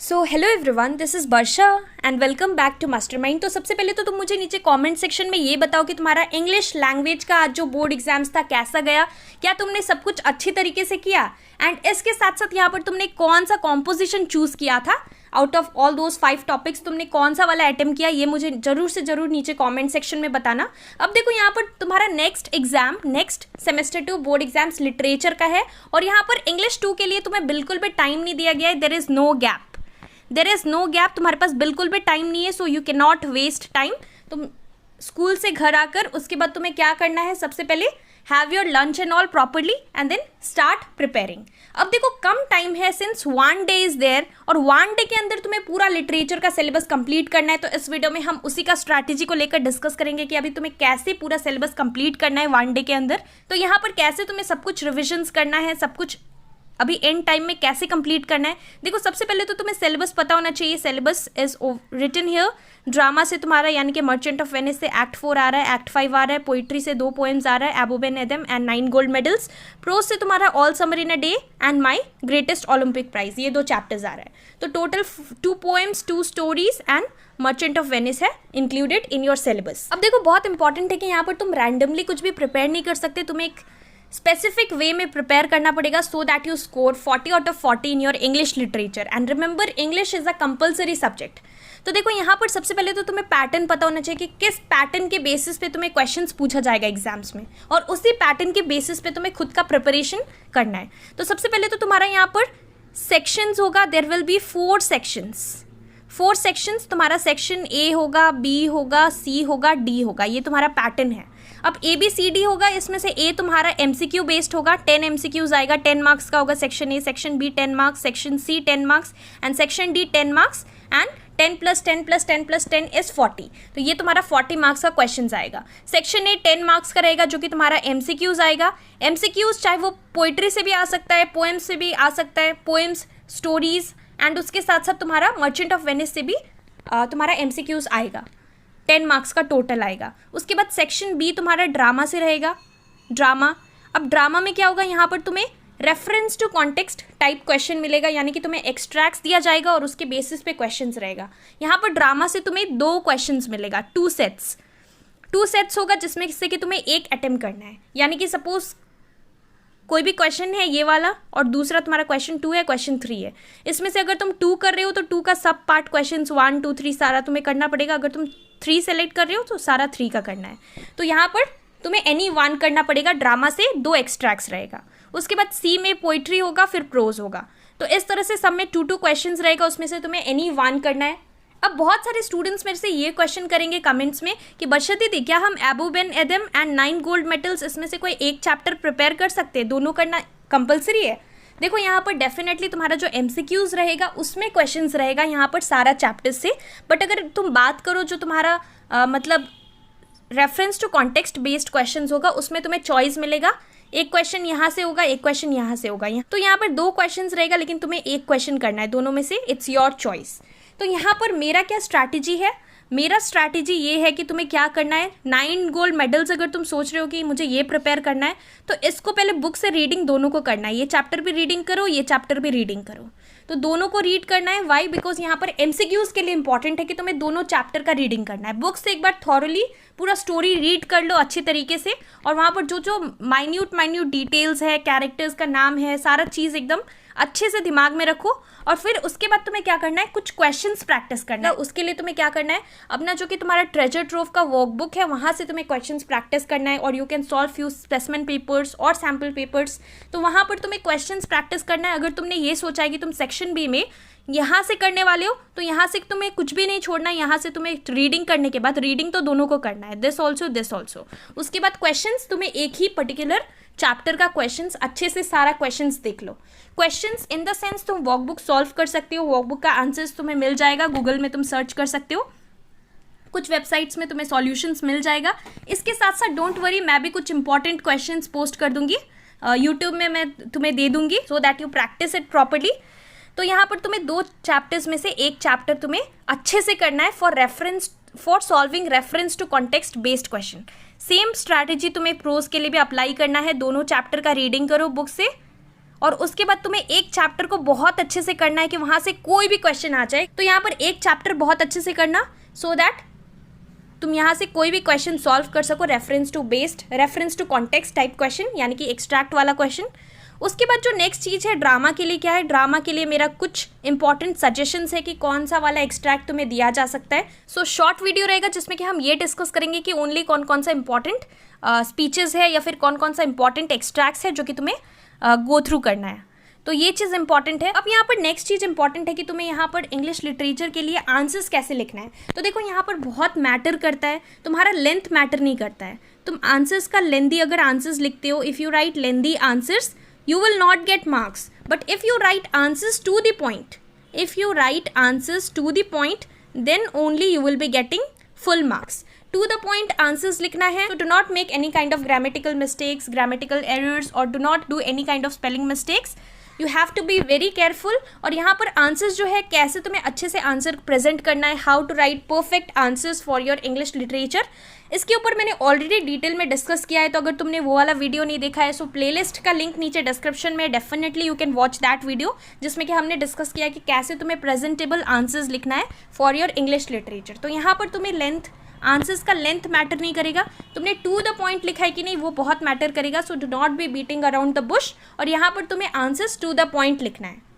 So hello everyone, this is Varsha and welcome back to Mastermind. तो सबसे पहले तो तुम मुझे नीचे कमेंट सेक्शन में ये बताओ कि तुम्हारा इंग्लिश लैंग्वेज का आज जो बोर्ड एग्जाम्स था कैसा गया। क्या तुमने सब कुछ अच्छी तरीके से किया एंड इसके साथ साथ यहाँ पर तुमने कौन सा कॉम्पोजिशन चूज़ किया था out of all those 5 topics, तुमने कौन सा वाला अटेम्प्ट किया, ये मुझे जरूर से जरूर नीचे कमेंट सेक्शन में बताना। अब देखो यहाँ पर तुम्हारा next exam, next semester 2 board exams literature का है और यहाँ पर इंग्लिश 2 के लिए तुम्हें बिल्कुल भी टाइम नहीं दिया गया है। देयर इज़ नो गैप, तुम्हारे पास बिल्कुल भी टाइम नहीं है। So you can not waste time. तुम स्कूल से घर आकर उसके बाद तुम्हें क्या करना है, सबसे पहले have your lunch and all properly and then start preparing. अब देखो कम टाइम है, सिंस 1 डे इज देयर और 1 डे के अंदर तुम्हें पूरा लिटरेचर का सिलेबस कंप्लीट करना है। तो इस वीडियो में हम उसी का स्ट्रैटेजी को लेकर डिस्कस करेंगे कि अभी तुम्हें कैसे पूरा सिलेबस कंप्लीट करना है 1 डे के अंदर। तो यहाँ पर कैसे तुम्हें सब कुछ रिविजन्स करना है, सब कुछ अभी एंड टाइम में कैसे कंप्लीट करना है। देखो सबसे पहले तो तुम्हें सिलेबस पता होना चाहिए। Syllabus is written here. Drama से तुम्हारा यानी कि मर्चेंट ऑफ वेनिस से एक्ट 4 आ रहा है, एक्ट 5 आ रहा है, पोइट्री से 2 पोएम्स आ रहा है, एबो बेन एदम एंड 9 गोल्ड मेडल्स। प्रोज से तुम्हारा all summer in a day and my greatest Olympic prize, ये 2 चैप्टर्स आ रहा है। तो total 2 poems, 2 stories and merchant of Venice है इंक्लूडेड इन योर सिलेबस। अब देखो बहुत इंपॉर्टेंट है कि यहाँ पर तुम रैंडमली कुछ भी प्रिपेयर नहीं कर सकते, तुम्हें एक स्पेसिफिक वे में प्रिपेयर करना पड़ेगा सो that you score 40 out of 40 in your English literature. And remember English is a compulsory subject. तो देखो यहाँ पर सबसे पहले तो तुम्हें पैटर्न पता होना चाहिए कि किस पैटर्न के बेसिस पे तुम्हें क्वेश्चंस पूछा जाएगा एग्जाम्स में और उसी पैटर्न के बेसिस पे तुम्हें खुद का प्रिपरेशन करना है। तो सबसे पहले तो तुम्हारा यहाँ पर सेक्शंस होगा, देयर विल बी 4 सेक्शंस। तुम्हारा सेक्शन ए होगा, बी होगा, सी होगा, डी होगा, ये तुम्हारा पैटर्न है। अब ए बी सी डी होगा, इसमें से ए तुम्हारा एमसीक्यू बेस्ड होगा, 10 एमसीक्यूज आएगा, 10 मार्क्स का होगा section A, section B 10 marks, section C 10 marks and section D 10 marks and 10 + 10 + 10 + 10 is 40। तो ये तुम्हारा 40 मार्क्स का क्वेश्चन आएगा। सेक्शन ए 10 मार्क्स का रहेगा जो कि तुम्हारा एमसीक्यूज आएगा। एमसीक्यूज चाहे वो पोइट्री से भी आ सकता है, पोएम्स से भी आ सकता है, पोएम्स, स्टोरीज एंड उसके साथ साथ तुम्हारा मर्चेंट ऑफ वेनिस से भी तुम्हारा एमसीक्यूज आएगा। 10 मार्क्स का टोटल आएगा। उसके बाद सेक्शन बी तुम्हारा ड्रामा से रहेगा। ड्रामा, अब ड्रामा में क्या होगा, यहाँ पर तुम्हें reference to context type question मिलेगा, यानी कि तुम्हें एक्सट्रैक्ट्स दिया जाएगा और उसके बेसिस पे क्वेश्चंस रहेगा। यहाँ पर ड्रामा से तुम्हें 2 क्वेश्चंस मिलेगा, 2 सेट्स होगा जिसमें से कि तुम्हें एक अटेम्प्ट करना है। यानी कि सपोज कोई भी क्वेश्चन है ये वाला और दूसरा तुम्हारा क्वेश्चन 2 है, क्वेश्चन 3 है। इसमें से अगर तुम 2 कर रहे हो तो 2 का सब पार्ट क्वेश्चन 1 2 3 सारा तुम्हें करना पड़ेगा। अगर तुम 3 सेलेक्ट कर रहे हो तो सारा 3 का करना है। तो यहाँ पर तुम्हें एनी 1 करना पड़ेगा। ड्रामा से 2 एक्सट्रैक्ट्स रहेगा। उसके बाद सी में पोइट्री होगा, फिर प्रोज होगा। तो इस तरह से सब में 2 क्वेश्चन रहेगा, उसमें से तुम्हें एनी 1 करना है। अब बहुत सारे स्टूडेंट्स मेरे से ये क्वेश्चन करेंगे कमेंट्स में कि वर्षा दीदी क्या हम एबो बेन एदम एंड 9 गोल्ड मेडल्स इसमें से कोई एक चैप्टर प्रिपेयर कर सकते हैं, दोनों करना कंपलसरी है? देखो यहाँ पर डेफिनेटली तुम्हारा जो एमसीक्यूज रहेगा उसमें क्वेश्चंस रहेगा यहाँ पर सारा चैप्टर से। बट अगर तुम बात करो जो तुम्हारा मतलब reference to context based questions होगा, उसमें तुम्हें चॉइस मिलेगा। एक क्वेश्चन यहाँ से होगा, एक क्वेश्चन यहाँ से होगा। तो यहाँ पर 2 क्वेश्चंस रहेगा लेकिन तुम्हें एक क्वेश्चन करना है, दोनों में से इट्स योर चॉइस। तो यहाँ पर मेरा क्या स्ट्रैटेजी है, मेरा स्ट्रैटेजी ये है कि तुम्हें क्या करना है, 9 गोल्ड मेडल्स अगर तुम सोच रहे हो कि मुझे ये प्रिपेयर करना है तो इसको पहले बुक से रीडिंग दोनों को करना है। ये चैप्टर भी रीडिंग करो, ये चैप्टर भी रीडिंग करो, तो दोनों को रीड करना है। वाई? बिकॉज यहाँ पर एमसीक्यूज के लिए इंपॉर्टेंट है कि तुम्हें दोनों चैप्टर का रीडिंग करना है। बुक से एक बार थॉरली पूरा स्टोरी रीड कर लो अच्छी तरीके से और वहाँ पर जो जो माइन्यूट डिटेल्स है, कैरेक्टर्स का नाम है, सारा चीज़ एकदम अच्छे से दिमाग में रखो। और फिर उसके बाद तुम्हें क्या करना है, कुछ क्वेश्चंस प्रैक्टिस करना है। उसके लिए तुम्हें क्या करना है, अपना जो कि तुम्हारा ट्रेजर ट्रोव का वर्कबुक है वहाँ से तुम्हें क्वेश्चंस प्रैक्टिस करना है और you can solve few specimen papers और सैम्पल पेपर्स। तो वहाँ पर तुम्हें क्वेश्चंस प्रैक्टिस करना है। अगर तुमने ये सोचा है कि तुम सेक्शन बी में यहाँ से करने वाले हो तो यहाँ से तुम्हें कुछ भी नहीं छोड़ना है। यहाँ से तुम्हें रीडिंग करने के बाद रीडिंग तो दोनों को करना है, दिस ऑल्सो। उसके बाद क्वेश्चंस तुम्हें एक ही पर्टिकुलर चैप्टर का क्वेश्चंस अच्छे से सारा क्वेश्चंस देख लो। क्वेश्चंस इन द सेंस तुम वर्कबुक सॉल्व कर सकते हो, वर्कबुक का आंसर्स तुम्हें मिल जाएगा, गूगल में तुम सर्च कर सकते हो, कुछ वेबसाइट्स में तुम्हें सॉल्यूशंस मिल जाएगा। इसके साथ साथ डोंट वरी, मैं भी कुछ इंपॉर्टेंट क्वेश्चंस पोस्ट कर दूंगी यूट्यूब में, मैं तुम्हें दे दूंगी सो that you practice it properly. तो यहाँ पर तुम्हें 2 चैप्टर्स में से एक चैप्टर तुम्हें अच्छे से करना है for solving reference to context based question. Same strategy तुम्हें प्रोज के लिए भी अप्लाई करना है। दोनों चैप्टर का रीडिंग करो बुक से और उसके बाद तुम्हें एक चैप्टर को बहुत अच्छे से करना है कि वहाँ से कोई भी क्वेश्चन आ जाए। तो यहाँ पर एक चैप्टर बहुत अच्छे से करना सो दैट तुम यहाँ से कोई भी क्वेश्चन सॉल्व कर सको, reference to based, reference to context type question, यानी कि एक्सट्रैक्ट वाला क्वेश्चन। उसके बाद जो नेक्स्ट चीज़ है ड्रामा के लिए क्या है, ड्रामा के लिए मेरा कुछ इंपॉर्टेंट सजेशंस है कि कौन सा वाला एक्सट्रैक्ट तुम्हें दिया जा सकता है। सो शॉर्ट वीडियो रहेगा जिसमें कि हम ये डिस्कस करेंगे कि ओनली कौन कौन सा इंपॉर्टेंट स्पीचेस है या फिर कौन कौन सा इंपॉर्टेंट एक्सट्रैक्ट्स है जो कि तुम्हें गो थ्रू करना है। तो ये चीज़ इंपॉर्टेंट है। अब यहाँ पर नेक्स्ट चीज़ इंपॉर्टेंट है कि तुम्हें यहाँ पर इंग्लिश लिटरेचर के लिए आंसर्स कैसे लिखना है। तो देखो यहाँ पर बहुत मैटर करता है, तुम्हारा लेंथ मैटर नहीं करता है। तुम आंसर्स का लेंदी अगर आंसर्स लिखते हो, if you right lengthy answers you will not get marks, but if you write answers to the point, if you write answers to the point, then only you will be getting full marks. To the point answers लिखना है, so do not make any kind of grammatical mistakes, grammatical errors, or do not do any kind of spelling mistakes. You have to be very careful. और यहाँ पर answers जो है कैसे तुम्हें अच्छे से आंसर प्रेजेंट करना है, how to write perfect answers for your English literature, इसके ऊपर मैंने ऑलरेडी डिटेल में डिस्कस किया है। तो अगर तुमने वो वाला वीडियो नहीं देखा है, सो प्लेलिस्ट का लिंक नीचे डिस्क्रिप्शन में, definitely you can watch that video, जिसमें कि हमने डिस्कस किया है कि कैसे तुम्हें प्रेजेंटेबल आंसर्स लिखना है फॉर योर इंग्लिश लिटरेचर। तो यहाँ पर तुम्हें लेंथ, आंसर्स का लेंथ मैटर नहीं करेगा, तुमने टू द पॉइंट लिखा है कि नहीं वो बहुत मैटर करेगा। So do not be beating around the Bush, और यहाँ पर तुम्हें आंसर्स टू द पॉइंट लिखना है।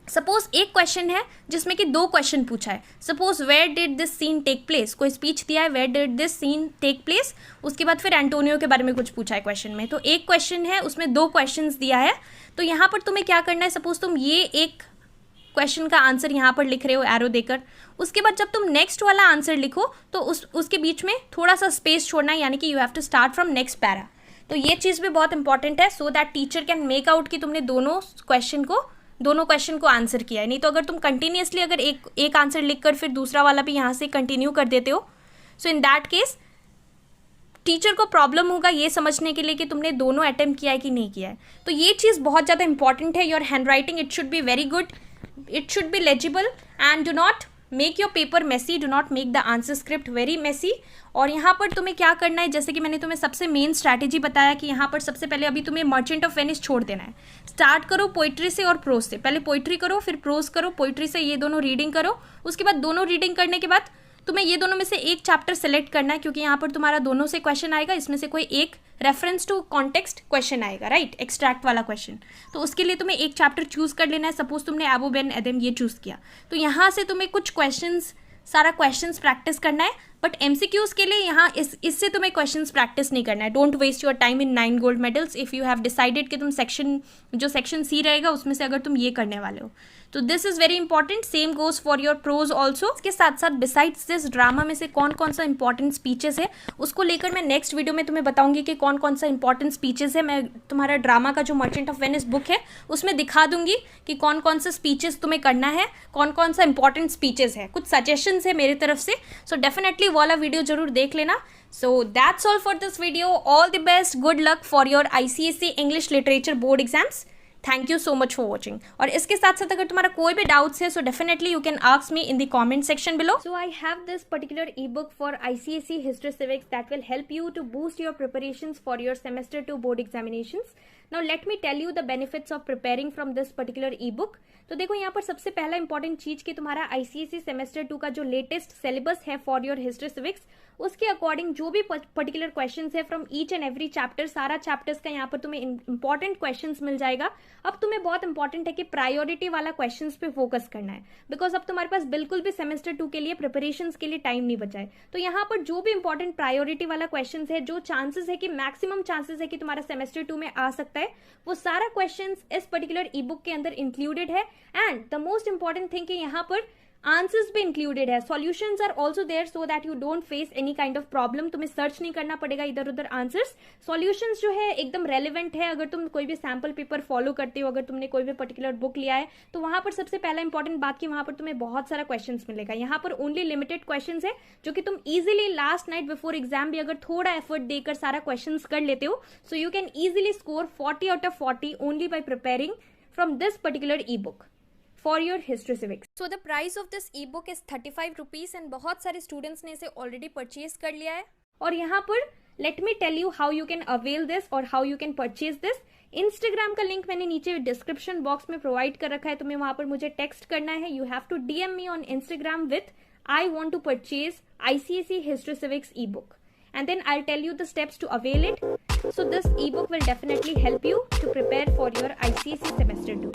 सपोज एक क्वेश्चन है जिसमें कि दो क्वेश्चन पूछा है, suppose where did this scene take place, कोई स्पीच दिया है where did this scene take place, उसके बाद फिर एंटोनियो के बारे में कुछ पूछा है क्वेश्चन में। तो एक क्वेश्चन है उसमें दो क्वेश्चंस दिया है, तो यहाँ पर तुम्हें क्या करना है, सपोज तुम ये एक क्वेश्चन का आंसर यहाँ पर लिख रहे हो एरो देकर, उसके बाद जब तुम नेक्स्ट वाला आंसर लिखो तो उसके बीच में थोड़ा सा स्पेस छोड़ना है, यानी कि you have to start from next para. तो ये चीज़ भी बहुत इंपॉर्टेंट है, so that teacher can make out कि तुमने दोनों क्वेश्चन को आंसर किया है। नहीं तो अगर तुम कंटिन्यूसली अगर एक आंसर लिखकर फिर दूसरा वाला भी यहाँ से कंटिन्यू कर देते हो, सो इन दैट केस टीचर को प्रॉब्लम होगा ये समझने के लिए कि तुमने दोनों अटेम्प्ट किया है कि नहीं किया है। तो ये चीज़ बहुत ज़्यादा इंपॉर्टेंट है। Your hand writing it should be very good, it should be legible, and do not make your paper messy, do not make the answer script very messy। और यहाँ पर तुम्हें क्या करना है, जैसे कि मैंने तुम्हें सबसे मेन स्ट्रैटेजी बताया कि यहाँ पर सबसे पहले अभी तुम्हें मर्चेंट ऑफ वेनिस छोड़ देना है। स्टार्ट करो पोइट्री से और प्रोज से, पहले पोइट्री करो फिर प्रोज करो, पोइट्री से ये दोनों रीडिंग करो, उसके बाद दोनों रीडिंग करने के बाद तुम्हें ये दोनों में से एक चैप्टर सेलेक्ट करना है, क्योंकि यहाँ पर तुम्हारा दोनों से क्वेश्चन आएगा, इसमें से कोई एक रेफरेंस टू कॉन्टेक्स्ट क्वेश्चन आएगा, राइट, एक्सट्रैक्ट वाला क्वेश्चन। तो उसके लिए तुम्हें एक चैप्टर चूज कर लेना है। सपोज तुमने एबो बेन एदम ये चूज किया, तो यहाँ से तुम्हें कुछ सारा क्वेश्चंस प्रैक्टिस करना है, बट एमसीक्यूज के लिए यहाँ इससे तुम्हें क्वेश्चंस प्रैक्टिस नहीं करना है। Don't waste your time in 9 gold medals if you have decided कि तुम सेक्शन सी रहेगा उसमें से अगर तुम ये करने वाले हो। तो this is very important, same goes for your prose also. इसके साथ साथ बिसाइड्स दिस ड्रामा में से कौन कौन सा इंपॉर्टेंट स्पीचेस है उसको लेकर मैं नेक्स्ट वीडियो में तुम्हें बताऊंगी कि कौन कौन सा इंपॉर्टेंट स्पीचेस है। मैं तुम्हारा ड्रामा का जो मर्चेंट ऑफ वेनिस बुक है उसमें दिखा दूंगी कि कौन कौन सा स्पीचेस तुम्हें करना है, कौन कौन सा इंपॉर्टेंट स्पीचेस है, कुछ सजेशंस है मेरी तरफ से। सो डेफिनेटली वाला वीडियो जरूर देख लेना। So that's all for this video. All the best, good luck for your ICSE English literature board exams. Thank you so much for watching. और इसके साथ साथ अगर तुम्हारा कोई भी डाउट्स है, so definitely you can ask me in the comment section below. So I have this particular ebook for ICSE History Civics that will help you to boost your preparations for your semester 2 board examinations. Now let me tell you the benefits of preparing from this particular ebook. तो देखो यहाँ पर सबसे पहला important चीज कि तुम्हारा ICSE semester 2 का जो लेटेस्ट सिलेबस है फॉर योर हिस्ट्री सिविक्स, उसके अकॉर्डिंग जो भी पर्टिकुलर क्वेश्चंस है from each and every chapter, सारा चैप्टर्स का यहाँ पर तुम्हें इंपॉर्टेंट क्वेश्चंस मिल जाएगा। अब तुम्हें बहुत इंपॉर्टेंट है कि प्रायोरिटी वाला क्वेश्चंस पे फोकस करना है, बिकॉज अब तुम्हारे पास बिल्कुल भी सेमेस्टर 2 के लिए प्रिपरेशंस के लिए टाइम नहीं बचा है। तो यहाँ पर जो भी इंपॉर्टेंट प्रायोरिटी वाला क्वेश्चंस है, जो चांसेस है कि मैक्सिमम चांसेस है कि तुम्हारा सेमेस्टर 2 में आ सकता है, वो सारा क्वेश्चंस इस पर्टिकुलर ईबुक के अंदर इंक्लूडेड है। And the most important thing कि यहाँ पर आंसर्स भी इंक्लूडेड है, solutions are also there so that you don't face any kind of problem. तुम्हें सर्च नहीं करना पड़ेगा इधर उधर आंसर्स। सॉल्यूशंस जो है एकदम रेलिवेंट है। अगर तुम कोई भी सैम्पल पेपर फॉलो करते हो, अगर तुमने कोई भी पर्टिकुलर बुक लिया है, तो वहां पर सबसे पहला इंपॉर्टेंट बात कि वहां पर तुम्हें बहुत सारा क्वेश्चंस मिलेगा। यहाँ पर ओनली लिमिटेड क्वेश्चंस है जो कि तुम easily last night before exam भी अगर थोड़ा एफर्ट देकर सारा क्वेश्चंस कर लेते हो, सो you can easily score 40 out of 40 only by preparing from this particular E book for your history civics. So the price of this ebook is 35 rupees and बहुत सारे students ने इसे already purchase कर लिया है। और यहाँ पर let me tell you how you can avail this or how you can purchase this. Instagram का लिंक मैंने नीचे डिस्क्रिप्शन बॉक्स में प्रोवाइड कर रखा है, तुम्हें वहां पर मुझे टेक्स्ट करना है. You have to DM me on Instagram with I want to purchase ICSE History Civics ebook, and then I'll tell you the steps to avail it. So this ebook will definitely help you to prepare for your ICSE semester 2.